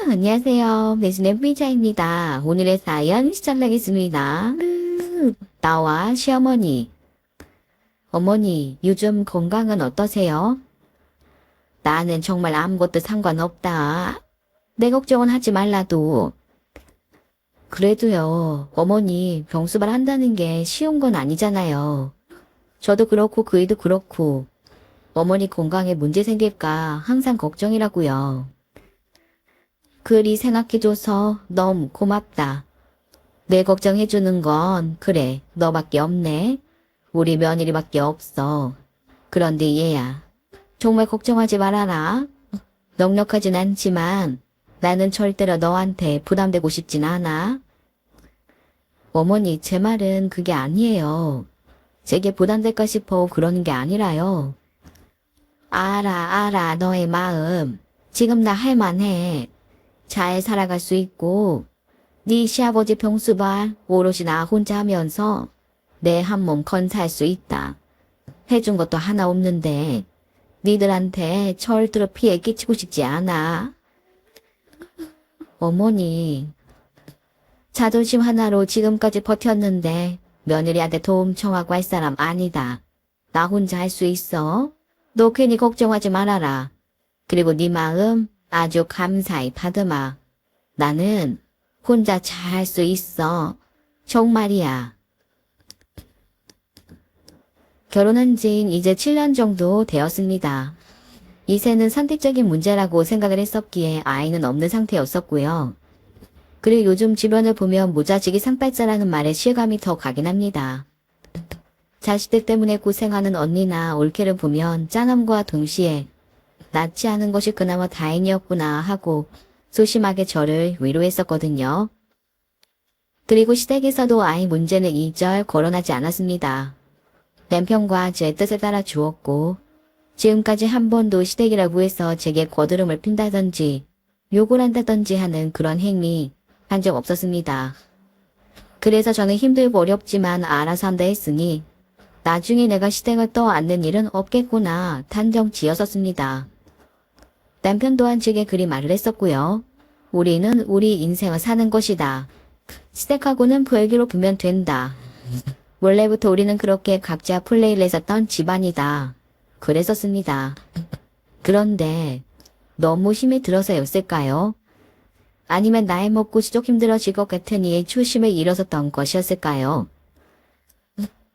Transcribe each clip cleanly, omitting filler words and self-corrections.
안녕하세요. 배신의 피자입니다. 오늘의 사연 시작하겠습니다. 나와 시어머니. 어머니, 요즘 건강은 어떠세요? 나는 정말 아무것도 상관없다. 내 걱정은 하지 말라도. 그래도요, 어머니, 병수발 한다는 게 쉬운 건 아니잖아요. 저도 그렇고 그이도 그렇고, 어머니 건강에 문제 생길까 항상 걱정이라고요. 그리 생각해줘서 너무 고맙다. 내 걱정해주는 건 그래 너밖에 없네. 우리 며느리밖에 없어. 그런데 얘야 정말 걱정하지 말아라. 넉넉하진 않지만 나는 절대로 너한테 부담되고 싶진 않아. 어머니 제 말은 그게 아니에요. 제게 부담될까 싶어 그러는 게 아니라요. 알아 너의 마음. 지금 나 할만해. 잘 살아갈 수 있고 네 시아버지 병수발 오롯이 나 혼자 하면서 내 한 몸 건사할 수 있다. 해준 것도 하나 없는데 니들한테 절대로 피해 끼치고 싶지 않아. 어머니, 자존심 하나로 지금까지 버텼는데 며느리한테 도움 청하고 할 사람 아니다. 나 혼자 할 수 있어. 너 괜히 걱정하지 말아라. 그리고 네 마음 아주 감사히 받으마. 나는 혼자 잘 할 수 있어. 정말이야. 결혼한 지 이제 7년 정도 되었습니다. 이세는 선택적인 문제라고 생각을 했었기에 아이는 없는 상태였었고요. 그리고 요즘 주변을 보면 모자지기 상팔자라는 말에 실감이 더 가긴 합니다. 자식들 때문에 고생하는 언니나 올케를 보면 짠함과 동시에 낫지 않은 것이 그나마 다행이었구나 하고 소심하게 저를 위로했었거든요. 그리고 시댁에서도 아이 문제는 이절 거론하지 않았습니다. 남편과 제 뜻에 따라 주었고 지금까지 한 번도 시댁이라고 해서 제게 거드름을 핀다든지 욕을 한다든지 하는 그런 행위 한 적 없었습니다. 그래서 저는 힘들고 어렵지만 알아서 한다 했으니 나중에 내가 시댁을 떠안는 일은 없겠구나 단정 지었었습니다. 남편 또한 제게 그리 말을 했었고요. 우리는 우리 인생을 사는 것이다. 시댁하고는 별개로 보면 된다. 원래부터 우리는 그렇게 각자 플레이를 했었던 집안이다. 그랬었습니다. 그런데 너무 힘이 들어서였을까요? 아니면 나이 먹고 지속 힘들어질 것 같으니 초심을 잃어섰던 것이었을까요?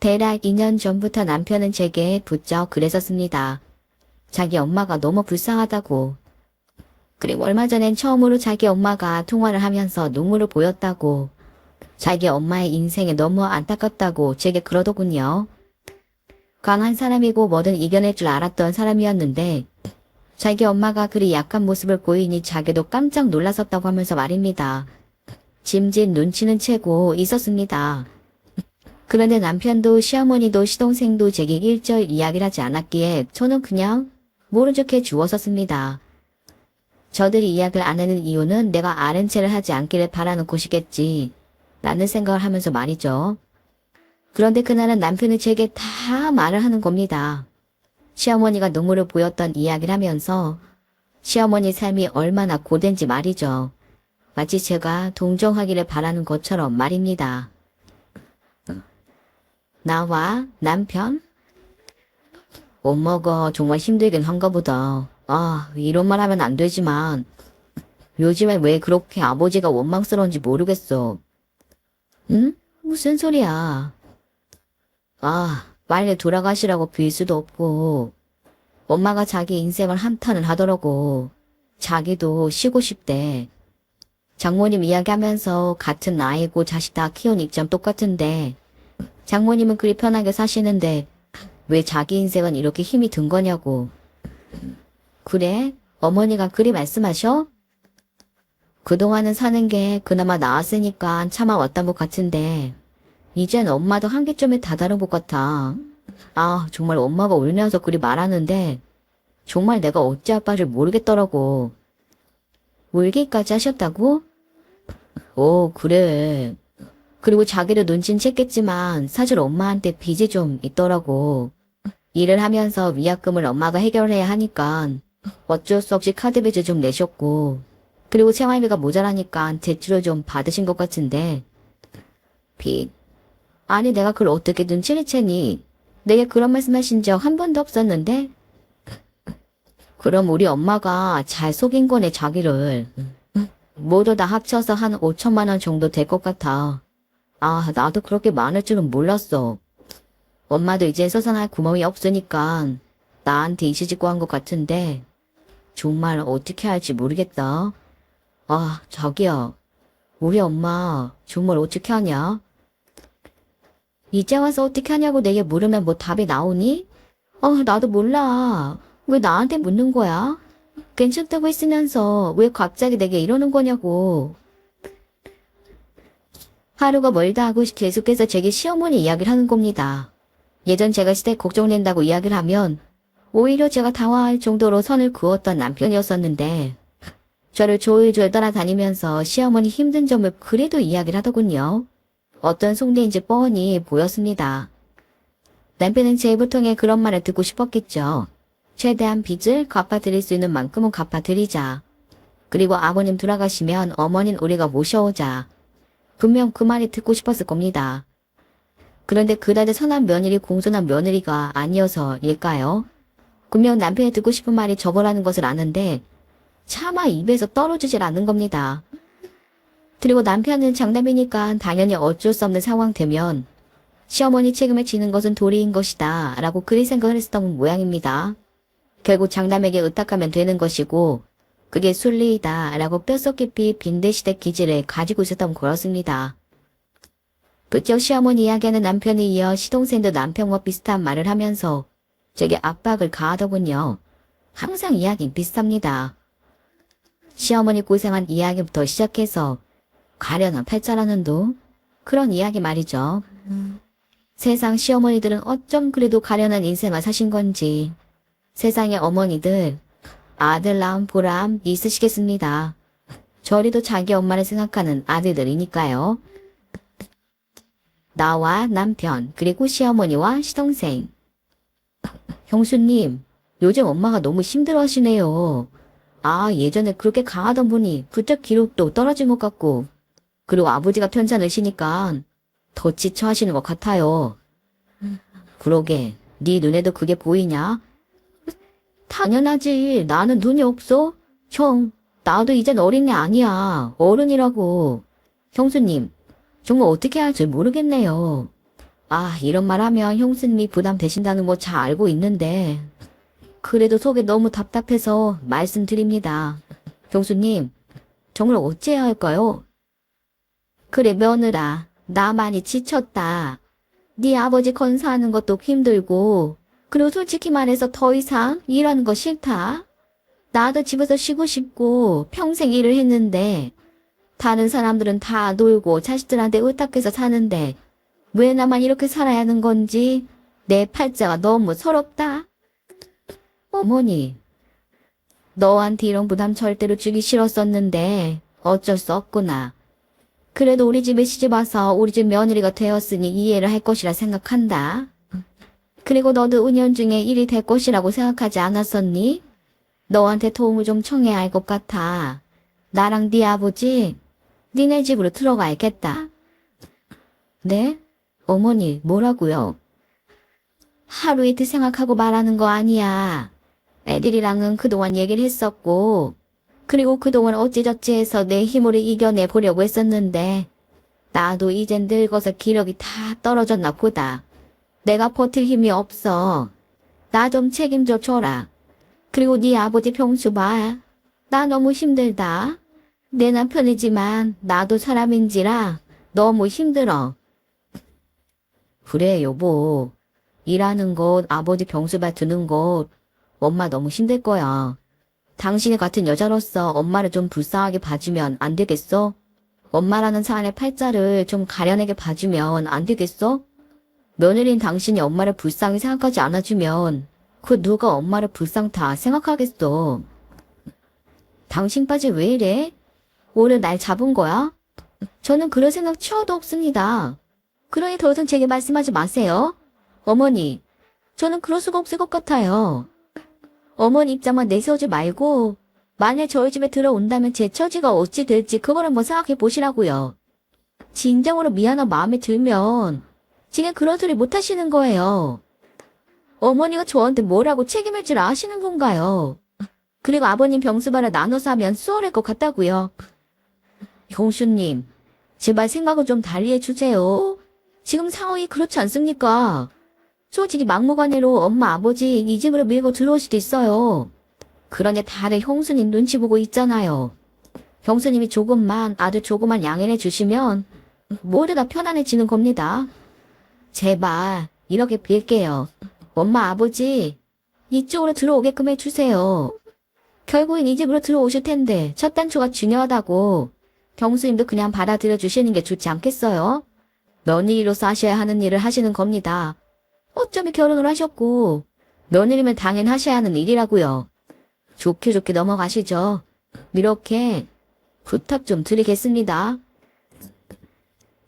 대략 2년 전부터 남편은 제게 부쩍 그랬었습니다. 자기 엄마가 너무 불쌍하다고. 그리고 얼마 전엔 처음으로 자기 엄마가 통화를 하면서 눈물을 보였다고. 자기 엄마의 인생에 너무 안타깝다고 제게 그러더군요. 강한 사람이고 뭐든 이겨낼 줄 알았던 사람이었는데 자기 엄마가 그리 약한 모습을 보이니 자기도 깜짝 놀랐었다고 하면서 말입니다. 짐진 눈치는 채고 있었습니다. 그런데 남편도 시어머니도 시동생도 제게 일절 이야기를 하지 않았기에 저는 그냥 모른 척 해주었었습니다. 저들이 이야기를 안 하는 이유는 내가 아는 체를 하지 않기를 바라는 곳이겠지 라는 생각을 하면서 말이죠. 그런데 그날은 남편이 제게 다 말을 하는 겁니다. 시어머니가 눈물을 보였던 이야기를 하면서 시어머니 삶이 얼마나 고된지 말이죠. 마치 제가 동정하기를 바라는 것처럼 말입니다. 나와 남편? 엄마가 정말 힘들긴 한가 보다. 이런 말 하면 안 되지만 요즘에 왜 그렇게 아버지가 원망스러운지 모르겠어. 응? 무슨 소리야. 빨리 돌아가시라고 빌 수도 없고 엄마가 자기 인생을 한탄을 하더라고. 자기도 쉬고 싶대. 장모님 이야기하면서 같은 나이고 자식 다 키운 입장 똑같은데 장모님은 그리 편하게 사시는데 왜 자기 인생은 이렇게 힘이 든 거냐고. 그래? 어머니가 그리 말씀하셔? 그동안은 사는 게 그나마 나았으니까 참아왔던 것 같은데 이젠 엄마도 한계점에 다다른 것 같아. 정말 엄마가 울면서 그리 말하는데 정말 내가 어찌할 바를 모르겠더라고. 울기까지 하셨다고? 그래. 그리고 자기도 눈치는 챘겠지만 사실 엄마한테 빚이 좀 있더라고. 일을 하면서 위약금을 엄마가 해결해야 하니까 어쩔 수 없이 카드 빚을 좀 내셨고 그리고 생활비가 모자라니까 대출을 좀 받으신 것 같은데. 빚. 아니 내가 그걸 어떻게 눈치를 채니? 내게 그런 말씀하신 적 한 번도 없었는데? 그럼 우리 엄마가 잘 속인 거네 자기를. 모두 다 합쳐서 한 5천만 원 정도 될 것 같아. 아 나도 그렇게 많을 줄은 몰랐어. 엄마도 이제 서산할 구멍이 없으니까 나한테 이시집고 한 것 같은데 정말 어떻게 할지 모르겠다. 아 저기요. 우리 엄마 정말 어떻게 하냐? 이제 와서 어떻게 하냐고 내게 물으면 뭐 답이 나오니? 나도 몰라. 왜 나한테 묻는 거야? 괜찮다고 했으면서 왜 갑자기 내게 이러는 거냐고. 하루가 멀다 하고 계속해서 제게 시어머니 이야기를 하는 겁니다. 예전 제가 시댁 걱정된다고 이야기를 하면 오히려 제가 당황할 정도로 선을 그었던 남편이었었는데 저를 조울조울 따라다니면서 시어머니 힘든 점을 그래도 이야기를 하더군요. 어떤 속내인지 뻔히 보였습니다. 남편은 제 입을 통해 그런 말을 듣고 싶었겠죠. 최대한 빚을 갚아드릴 수 있는 만큼은 갚아드리자. 그리고 아버님 돌아가시면 어머니는 우리가 모셔오자. 분명 그 말이 듣고 싶었을 겁니다. 그런데 그다지 선한 며느리 공손한 며느리가 아니어서일까요? 분명 남편이 듣고 싶은 말이 저거라는 것을 아는데 차마 입에서 떨어지질 않는 겁니다. 그리고 남편은 장남이니까 당연히 어쩔 수 없는 상황 되면 시어머니 책임을 지는 것은 도리인 것이다 라고 그리 생각을 했었던 모양입니다. 결국 장남에게 의탁하면 되는 것이고 그게 순리이다 라고 뼛속 깊이 빈대시댁 기질을 가지고 있었던 거였습니다. 부쩍 시어머니 이야기하는 남편에 이어 시동생도 남편과 비슷한 말을 하면서 제게 압박을 가하더군요. 항상 이야기는 비슷합니다. 시어머니 고생한 이야기부터 시작해서 가련한 팔자라는 도 그런 이야기 말이죠. 세상 시어머니들은 어쩜 그래도 가련한 인생을 사신 건지 세상의 어머니들 아들 낳은 보람 있으시겠습니다. 저리도 자기 엄마를 생각하는 아들들이니까요. 나와 남편 그리고 시어머니와 시동생. 형수님 요즘 엄마가 너무 힘들어하시네요. 예전에 그렇게 강하던 분이 부쩍 기록도 떨어진 것 같고 그리고 아버지가 편찮으시니까 더 지쳐하시는 것 같아요. 그러게 네 눈에도 그게 보이냐? 당연하지. 나는 눈이 없어? 형, 나도 이젠 어린애 아니야. 어른이라고. 형수님, 정말 어떻게 할지 모르겠네요. 이런 말 하면 형수님이 부담되신다는 거 잘 알고 있는데 그래도 속이 너무 답답해서 말씀드립니다. 형수님, 정말 어찌해야 할까요? 그래 며느라, 나 많이 지쳤다. 네 아버지 건사하는 것도 힘들고 그리고 솔직히 말해서 더 이상 일하는 거 싫다. 나도 집에서 쉬고 싶고 평생 일을 했는데 다른 사람들은 다 놀고 자식들한테 의탁해서 사는데 왜 나만 이렇게 살아야 하는 건지 내 팔자가 너무 서럽다. 어머니, 너한테 이런 부담 절대로 주기 싫었었는데 어쩔 수 없구나. 그래도 우리 집에 시집와서 우리 집 며느리가 되었으니 이해를 할 것이라 생각한다. 그리고 너도 은연중에 일이 될 것이라고 생각하지 않았었니? 너한테 도움을 좀 청해야 할 것 같아. 나랑 네 아버지, 니네 집으로 들어가야겠다. 네? 어머니, 뭐라고요? 하루 이틀 생각하고 말하는 거 아니야. 애들이랑은 그동안 얘기를 했었고 그리고 그동안 어찌저찌 해서 내 힘으로 이겨내 보려고 했었는데 나도 이젠 늙어서 기력이 다 떨어졌나 보다. 내가 버틸 힘이 없어. 나 좀 책임져 줘라. 그리고 네 아버지 병수 봐. 나 너무 힘들다. 내 남편이지만 나도 사람인지라 너무 힘들어. 그래 여보. 일하는 것, 아버지 병수봐 두는 것 엄마 너무 힘들 거야. 당신이 같은 여자로서 엄마를 좀 불쌍하게 봐주면 안 되겠어? 엄마라는 사람의 팔자를 좀 가련하게 봐주면 안 되겠어? 며느리인 당신이 엄마를 불쌍히 생각하지 않아주면 그 누가 엄마를 불쌍다 생각하겠어. 당신까지 왜 이래? 오늘 날 잡은 거야? 저는 그런 생각 치워도 없습니다. 그러니 더 이상 제게 말씀하지 마세요. 어머니, 저는 그럴 수가 없을 것 같아요. 어머니 입장만 내세우지 말고 만약 저희 집에 들어온다면 제 처지가 어찌 될지 그걸 한번 생각해 보시라고요. 진정으로 미안한 마음이 들면 지금 그런 소리 못 하시는 거예요. 어머니가 저한테 뭐라고 책임을 줄 아시는 건가요? 그리고 아버님 병수발을 나눠서 하면 수월할 것 같다고요. 형수님, 제발 생각을 좀 달리 해주세요. 지금 상황이 그렇지 않습니까? 솔직히 막무가내로 엄마 아버지 이 집으로 밀고 들어올 수도 있어요. 그러니 다들 형수님 눈치 보고 있잖아요. 형수님이 조금만 아주 조금만 양해를 해주시면 모두 다 편안해지는 겁니다. 제발 이렇게 빌게요. 엄마 아버지 이쪽으로 들어오게끔 해주세요. 결국엔 이 집으로 들어오실 텐데 첫 단추가 중요하다고 경수님도 그냥 받아들여 주시는 게 좋지 않겠어요? 며느리로서 하셔야 하는 일을 하시는 겁니다. 어쩌면 결혼을 하셨고 며느리면 당연 하셔야 하는 일이라고요. 좋게 좋게 넘어가시죠. 이렇게 부탁 좀 드리겠습니다.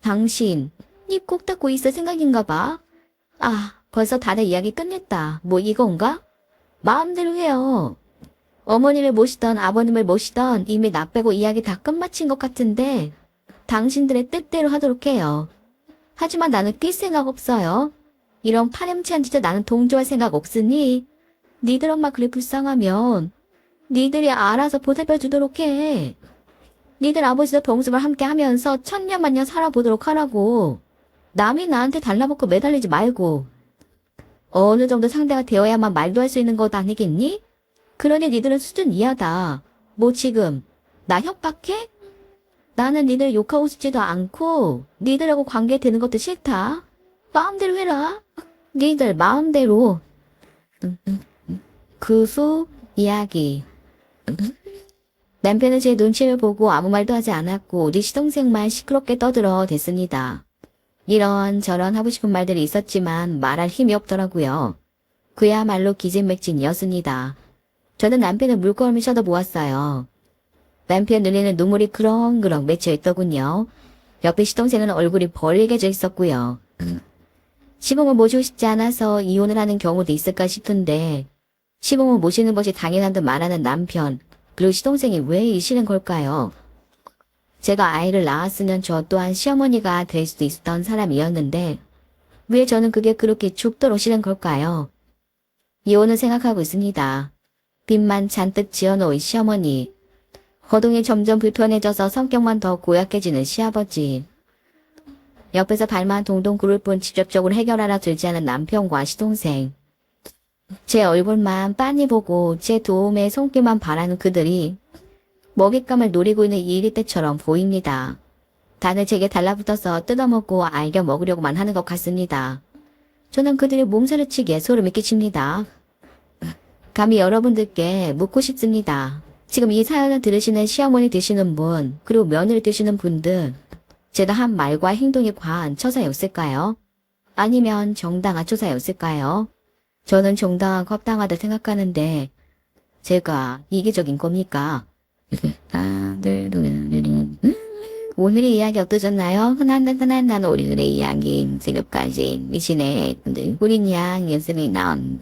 당신 입 꼭 닫고 있을 생각인가 봐. 아, 벌써 다들 이야기 끝냈다. 뭐 이건가? 마음대로 해요. 어머니를 모시던 아버님을 모시던 이미 나 빼고 이야기 다 끝마친 것 같은데 당신들의 뜻대로 하도록 해요. 하지만 나는 낄 생각 없어요. 이런 파렴치한 짓에 나는 동조할 생각 없으니 니들 엄마 그리 불쌍하면 니들이 알아서 보살펴 주도록 해. 니들 아버지도 병습을 함께 하면서 천년만년 살아보도록 하라고. 남이 나한테 달라붙고 매달리지 말고. 어느 정도 상대가 되어야만 말도 할 수 있는 것 아니겠니? 그러니 니들은 수준 이하다. 뭐 지금 나 협박해? 나는 니들 욕하고 싶지도 않고 니들하고 관계 되는 것도 싫다. 마음대로 해라. 니들 마음대로. 그 후 이야기. 남편은 제 눈치를 보고 아무 말도 하지 않았고 우리 시동생만 시끄럽게 떠들어 댔습니다. 이런저런 하고 싶은 말들이 있었지만 말할 힘이 없더라고요. 그야말로 기진맥진이었습니다. 저는 남편의 물끄러미 쳐다보았어요. 남편 눈에는 눈물이 그렁그렁 맺혀있더군요. 옆에 시동생은 얼굴이 벌게져 있었고요. 시부모 모시고 싶지 않아서 이혼을 하는 경우도 있을까 싶은데 시부모 모시는 것이 당연한 듯 말하는 남편, 그리고 시동생이 왜 이시는 걸까요? 제가 아이를 낳았으면 저 또한 시어머니가 될 수도 있었던 사람이었는데 왜 저는 그게 그렇게 죽도록 싫은 걸까요? 이혼을 생각하고 있습니다. 빚만 잔뜩 지어놓은 시어머니, 거동이 점점 불편해져서 성격만 더 고약해지는 시아버지, 옆에서 발만 동동 구를 뿐 직접적으로 해결하라 들지 않은 남편과 시동생, 제 얼굴만 빤히 보고 제 도움에 손길만 바라는 그들이 먹잇감을 노리고 있는 이일 때처럼 보입니다. 다들 제게 달라붙어서 뜯어먹고 알겨 먹으려고만 하는 것 같습니다. 저는 그들의 몸서리치기에 소름이 끼칩니다. 감히 여러분들께 묻고 싶습니다. 지금 이 사연을 들으시는 시어머니 되시는 분, 그리고 며느리 되시는 분들, 제가 한 말과 행동이 과한 처사였을까요? 아니면 정당한 처사였을까요? 저는 정당하고 합당하다 생각하는데 제가 이기적인 겁니까? 오늘의 이야기 어떠셨나요? 흔한 오늘의 이야기 지금까지 미신의 우린 양 연습이 나온